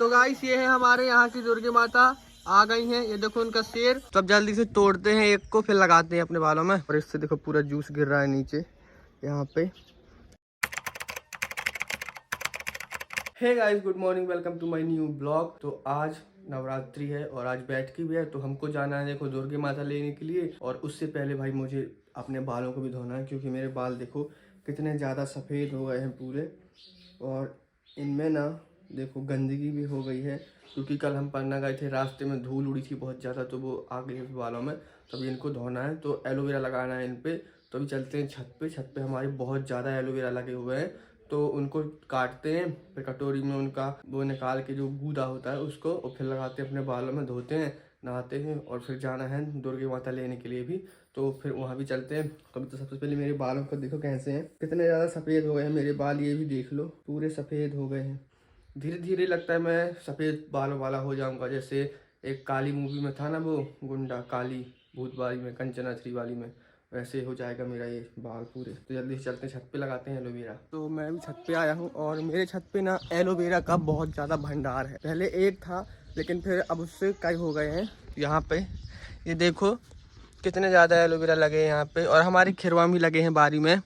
तो गाइस ये है हमारे यहाँ की दुर्गे माता आ गई हैं। ये देखो उनका शेर। सब जल्दी से तोड़ते हैं एक को, फिर लगाते हैं अपने बालों में। और इससे देखो पूरा जूस गिर रहा है नीचे यहाँ पे। Hey guys, good morning, welcome to my new blog. तो आज नवरात्रि है और आज बैठकी भी है, तो हमको जाना है देखो दुर्गे माता लेने के लिए। और उससे पहले भाई मुझे अपने बालों को भी धोना है, क्योंकि मेरे बाल देखो कितने ज़्यादा सफ़ेद हो गए हैं पूरे। और इनमें ना देखो गंदगी भी हो गई है, क्योंकि कल हम पन्ना गए थे, रास्ते में धूल उड़ी थी बहुत ज़्यादा, तो वो आ गई है बालों में। तो अभी इनको धोना है, तो एलोवेरा लगाना है इन पे। तो अभी चलते हैं छत पे। छत पे हमारे बहुत ज़्यादा एलोवेरा लगे हुए हैं, तो उनको काटते हैं, फिर कटोरी में उनका वो निकाल के जो गूदा होता है उसको, और फिर लगाते हैं अपने बालों में, धोते हैं, नहाते हैं। और फिर जाना है दुर्गे माता लेने के लिए भी, तो फिर वहाँ भी चलते हैं। तो सबसे पहले मेरे बालों को देखो कैसे हैं, कितने ज़्यादा सफ़ेद हो गए हैं मेरे बाल। ये भी देख लो पूरे सफ़ेद हो गए हैं। धीरे धीरे लगता है मैं सफ़ेद बालों वाला हो जाऊंगा, जैसे एक काली मूवी में था ना वो गुंडा, काली भूत वाली में, कंचना 3 वाली में, वैसे हो जाएगा मेरा ये बाल पूरे। तो जल्दी से चलते हैं छत पे, लगाते हैं एलोवेरा। तो मैं भी छत पे आया हूँ, और मेरे छत पे ना एलोवेरा का बहुत ज़्यादा भंडार है। पहले एक था, लेकिन फिर अब उससे कई हो गए हैं। यहाँ पे ये देखो कितने ज़्यादा एलोवेरा लगे हैं यहाँ पे, और हमारी खिरवा भी लगे हैं बारी में।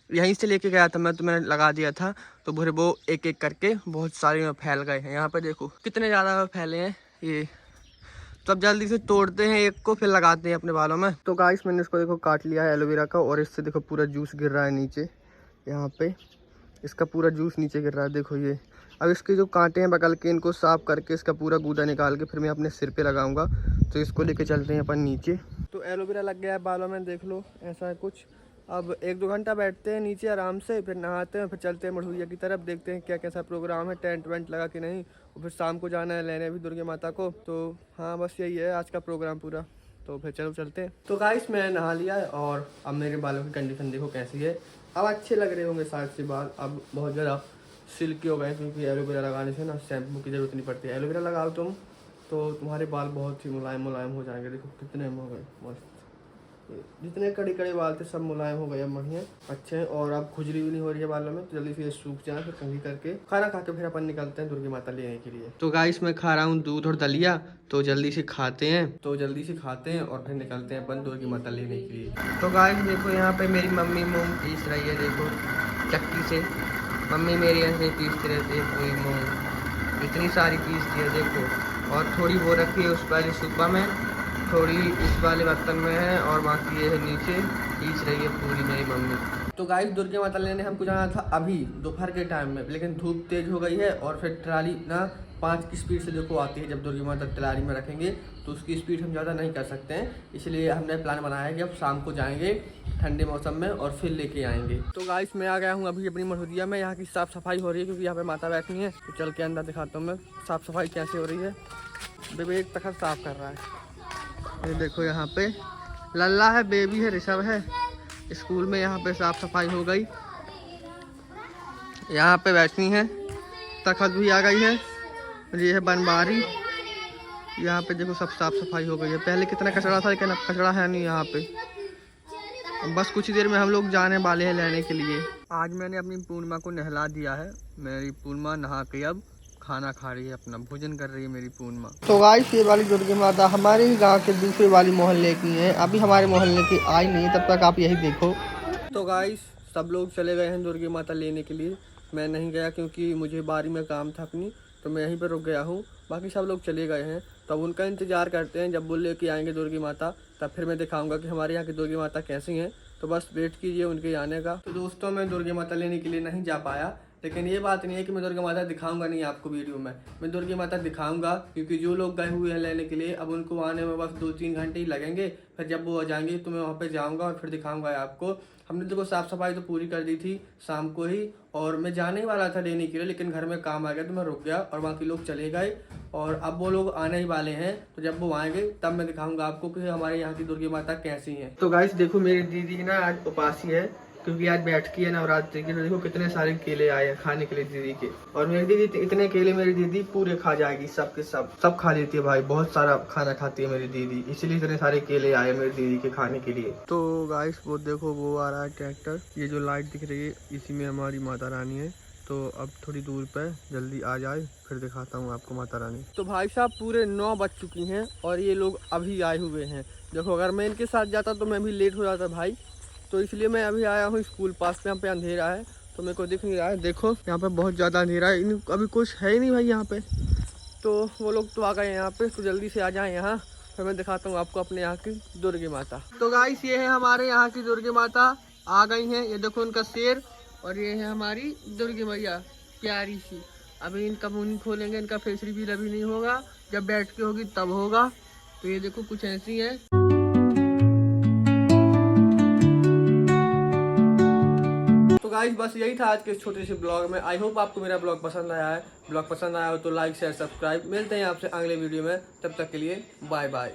यहीं से लेके गया था मैं, तो मैंने लगा दिया था, तो फिर वो एक एक करके बहुत सारे में फैल गए हैं। यहाँ पे देखो कितने ज़्यादा फैले हैं ये। तो अब जल्दी से तोड़ते हैं एक को, फिर लगाते हैं अपने बालों में। तो गाइस मैंने इसको देखो काट लिया है एलोवेरा का, और इससे देखो पूरा जूस गिर रहा है नीचे यहाँ पे। इसका पूरा जूस नीचे गिर रहा है, देखो ये। अब इसके जो कांटे हैं बगल के, इनको साफ करके इसका पूरा गूदा निकाल के फिर मैं अपने सिर पे लगाऊंगा। तो इसको लेके चलते हैं अपन नीचे। तो एलोवेरा लग गया है बालों में, देख लो ऐसा है कुछ। अब 1-2 घंटा बैठते हैं नीचे आराम से, फिर नहाते हैं, फिर चलते हैं मढ़ुइया की तरफ, देखते हैं क्या कैसा प्रोग्राम है, टेंट वेंट लगा कि नहीं। और फिर शाम को जाना है लेने भी दुर्गे माता को। तो हाँ, बस यही है आज का प्रोग्राम पूरा। तो फिर चलो चलते हैं। तो गाइस मैं नहा लिया है, और अब मेरे बालों की कंडीशन देखो कैसी है। अब अच्छे लग रहे होंगे शायद से बाल, अब बहुत ज़्यादा सिल्की हो गए, क्योंकि एलोवेरा लगाने से ना शैम्पू की ज़रूरत नहीं पड़ती है। एलोवेरा लगाओ तुम, तो तुम्हारे बाल बहुत ही मुलायम मुलायम हो जाएंगे। देखो कितने हो गए मस्त, जितने कड़े कड़े बाल थे सब मुलायम हो गए, अब बढ़िया अच्छे हैं। और अब खुजली भी नहीं हो रही है बालों में। तो जल्दी से सूख जाए, फिर कंघी करके खाना खा के फिर अपन निकलते हैं दुर्गे माता लेने के लिए। तो गाइस मैं खा रहा हूँ दूध और दलिया, तो जल्दी से खाते हैं। और फिर निकलते हैं अपन दुर्गे माता लेने के लिए। तो गाइस देखो यहाँ पे मेरी मम्मी मूंग पीस रही है, देखो चक्की से। मम्मी मेरी ऐसे पीसते रहते हैं पूरी मूंग, इतनी सारी पीसती है देखो। और थोड़ी वो रखी है उस वाले सुपा में, थोड़ी इस वाले बर्तन में है, और बाकी ये है नीचे पीस रही है पूरी मेरी मम्मी। तो गाइस दुर्गे माता लेने हमको जाना था अभी दोपहर के टाइम में, लेकिन धूप तेज हो गई है। और फिर ट्राली ना 5 की स्पीड से देखो आती है। जब दुर्गे माता ट्राली में रखेंगे तो उसकी स्पीड हम ज़्यादा नहीं कर सकते हैं, इसलिए हमने प्लान बनाया है कि अब शाम को जाएंगे ठंडे मौसम में, और फिर लेके आएंगे। तो गाइस मैं आ गया हूँ अभी अपनी मढ़ुइया में। यहाँ की साफ़ सफाई हो रही है, क्योंकि यहाँ पे माता बैठी है। तो चल के अंदर दिखाता हूँ मैं साफ़ सफाई कैसे हो रही है। विवेक तखत साफ कर रहा है, ये देखो यहाँ पे लल्ला है, बेबी है, ऋषभ है। स्कूल में यहाँ पे साफ सफाई हो गई, यहाँ पे बैठनी है। तखत भी आ गई है, ये है बनबारी। यहाँ पे देखो सब साफ सफाई हो गई है। पहले कितना कचरा था, लेकिन अब कचरा है नहीं यहाँ पे। बस कुछ ही देर में हम लोग जाने वाले हैं लेने के लिए। आज मैंने अपनी पूर्णिमा को नहला दिया है। मेरी पूर्णिमा नहा के अब खाना खा रही है, अपना भोजन कर रही है मेरी पूर्णिमा। तो गाइस ये वाली दुर्गे माता हमारे ही गांव के दूसरे वाली मोहल्ले की है, अभी हमारे मोहल्ले की आई नहीं, तब तक आप यही देखो। तो गाइस सब लोग चले गए हैं दुर्गे माता लेने के लिए। मैं नहीं गया, क्योंकि मुझे बारी में काम था अपनी, तो मैं यहीं पर रुक गया हूँ। बाकी सब लोग चले गए हैं, तो अब उनका इंतज़ार करते हैं। जब वो लेके आएंगे दुर्गे माता, तब फिर मैं दिखाऊंगा कि हमारे यहाँ की दुर्गे माता कैसी हैं। तो बस वेट कीजिए उनके आने का। तो दोस्तों मैं दुर्गे माता लेने के लिए नहीं जा पाया, लेकिन ये बात नहीं है कि मैं दुर्गा माता दिखाऊंगा नहीं आपको वीडियो में। मैं दुर्गा माता दिखाऊंगा, क्योंकि जो लोग गए हुए हैं लेने के लिए, अब उनको आने में बस 2-3 घंटे ही लगेंगे। फिर जब वो आ जाएंगे तो मैं वहाँ पे जाऊंगा, और फिर दिखाऊंगा आपको। हमने देखो साफ़ सफाई तो पूरी कर दी थी शाम को ही, और मैं जाने ही वाला था लेने के लिए, लेकिन घर में काम आ गया तो मैं रुक गया, और बाकी लोग चले गए। और अब वो लोग आने ही वाले हैं, तो जब वो आएंगे तब मैं दिखाऊंगा आपको कि हमारे यहाँ की दुर्गा माता कैसी है। तो गाइस देखो मेरी दीदी ना आज उपासी है, क्योंकि आज बैठकी है नवरात्रि की। तो देखो कितने सारे केले आए हैं खाने के लिए दीदी के। और मेरी दीदी इतने केले मेरी दीदी पूरे खा जाएगी, सब के सब खा लेती है भाई। बहुत सारा खाना खाती है मेरी दीदी, इसीलिए इतने सारे केले आए मेरी दीदी के खाने के लिए। तो गाइस वो देखो वो आ रहा है ट्रैक्टर, ये जो लाइट दिख रही है इसी में हमारी माता रानी है। तो अब थोड़ी दूर पे जल्दी आ जाए फिर दिखाता हूँ आपको माता रानी। तो भाई साहब पूरे 9 बज चुकी हैं और ये लोग अभी आए हुए हैं। देखो अगर मैं इनके साथ जाता तो मैं भी लेट हो जाता भाई, तो इसलिए मैं अभी आया हूँ स्कूल पास पे। यहाँ पे अंधेरा है तो मेरे को दिख नहीं रहा है। देखो यहाँ पे बहुत ज़्यादा अंधेरा है, अभी कुछ है ही नहीं भाई यहाँ पे। तो वो लोग तो आ गए यहाँ पे, तो जल्दी से आ जाए यहाँ, फिर मैं दिखाता हूँ आपको अपने यहाँ की दुर्गे माता। तो गाइस ये है हमारे यहाँ की दुर्गे माता, आ गई हैं। ये देखो उनका शेर, और ये है हमारी दुर्गे मैया प्यारी सी। अभी इनका मुंह नहीं खोलेंगे, इनका फेस रिवील अभी नहीं होगा, जब बैठ के होगी तब होगा। तो ये देखो कुछ ऐसी है। तो गाइस बस यही था आज के छोटे से ब्लॉग में। आई होप आपको मेरा ब्लॉग पसंद आया है। ब्लॉग पसंद आया हो तो लाइक शेयर सब्सक्राइब। मिलते हैं आपसे अगले वीडियो में, तब तक के लिए बाय बाय।